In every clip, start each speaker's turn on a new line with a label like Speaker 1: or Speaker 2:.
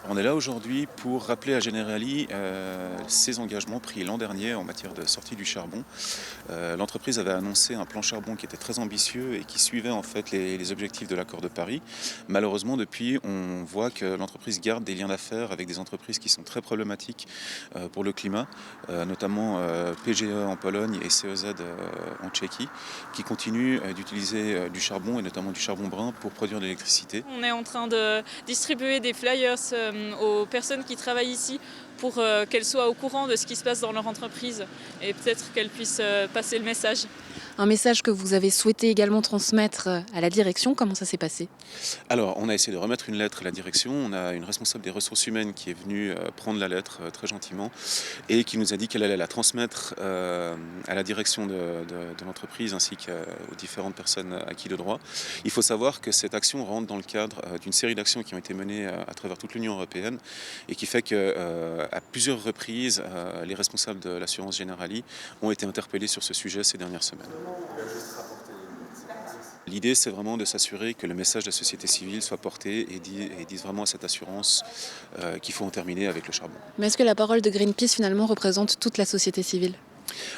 Speaker 1: On est là aujourd'hui pour rappeler à Generali ses engagements pris l'an dernier en matière de sortie du charbon. L'entreprise avait annoncé un plan charbon qui était très ambitieux et qui suivait en fait les objectifs de l'accord de Paris. Malheureusement, depuis, on voit que l'entreprise garde des liens d'affaires avec des entreprises qui sont très problématiques pour le climat, notamment PGE en Pologne et CEZ en Tchéquie, qui continuent d'utiliser du charbon et notamment du charbon brun pour produire de l'électricité.
Speaker 2: On est en train de distribuer des flyers aux personnes qui travaillent ici pour qu'elles soient au courant de ce qui se passe dans leur entreprise et peut-être qu'elles puissent passer le message.
Speaker 3: Un message que vous avez souhaité également transmettre à la direction, comment ça s'est passé?
Speaker 1: Alors, on a essayé de remettre une lettre à la direction. On a une responsable des ressources humaines qui est venue prendre la lettre très gentiment et qui nous a dit qu'elle allait la transmettre à la direction de l'entreprise ainsi qu'aux différentes personnes acquis de droit. Il faut savoir que cette action rentre dans le cadre d'une série d'actions qui ont été menées à travers toute l'Union européenne et qui fait qu'à plusieurs reprises, les responsables de l'assurance Generali ont été interpellés sur ce sujet ces dernières semaines. L'idée, c'est vraiment de s'assurer que le message de la société civile soit porté et dise vraiment à cette assurance qu'il faut en terminer avec le charbon.
Speaker 3: Mais est-ce que la parole de Greenpeace finalement représente toute la société civile?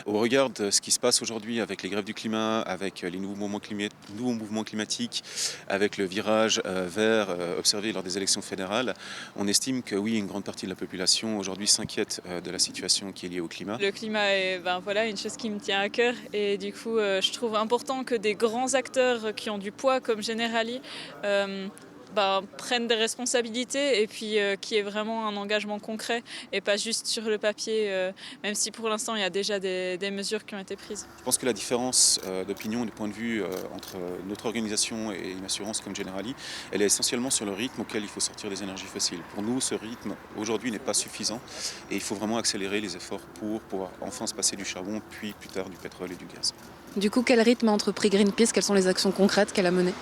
Speaker 1: Au regard de ce qui se passe aujourd'hui avec les grèves du climat, avec les nouveaux mouvements climatiques, avec le virage vert observé lors des élections fédérales, on estime que oui, une grande partie de la population aujourd'hui s'inquiète de la situation qui est liée au climat.
Speaker 2: Le climat est voilà, une chose qui me tient à cœur et du coup je trouve important que des grands acteurs qui ont du poids comme Generali prennent des responsabilités et puis qu'il y ait vraiment un engagement concret et pas juste sur le papier, même si pour l'instant il y a déjà des mesures qui ont été prises.
Speaker 1: Je pense que la différence d'opinion et de point de vue entre notre organisation et une assurance comme Generali, elle est essentiellement sur le rythme auquel il faut sortir des énergies fossiles. Pour nous, ce rythme aujourd'hui n'est pas suffisant et il faut vraiment accélérer les efforts pour pouvoir enfin se passer du charbon, puis plus tard du pétrole et du gaz.
Speaker 3: Du coup, quel rythme a entrepris Greenpeace? Quelles sont les actions concrètes qu'elle a menées?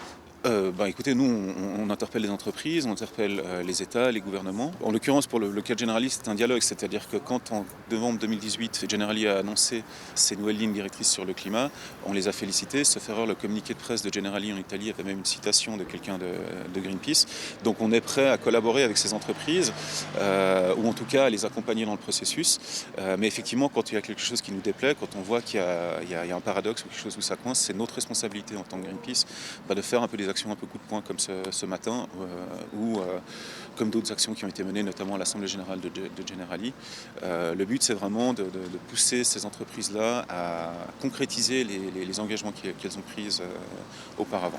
Speaker 1: Écoutez, nous, on interpelle les entreprises, on interpelle les États, les gouvernements. En l'occurrence, pour le cas de Generali, c'est un dialogue, c'est-à-dire que quand en novembre 2018, Generali a annoncé ses nouvelles lignes directrices sur le climat, on les a félicités. Sauf erreur, le communiqué de presse de Generali en Italie avait même une citation de quelqu'un de Greenpeace. Donc on est prêt à collaborer avec ces entreprises, ou en tout cas à les accompagner dans le processus. Mais effectivement, quand il y a quelque chose qui nous déplaît, quand on voit qu'il y a un paradoxe ou quelque chose où ça coince, c'est notre responsabilité en tant que Greenpeace de faire un peu des actions un peu coup de poing comme ce matin ou comme d'autres actions qui ont été menées notamment à l'Assemblée générale de Generali. Le but c'est vraiment de pousser ces entreprises-là à concrétiser les engagements qu'elles ont pris auparavant.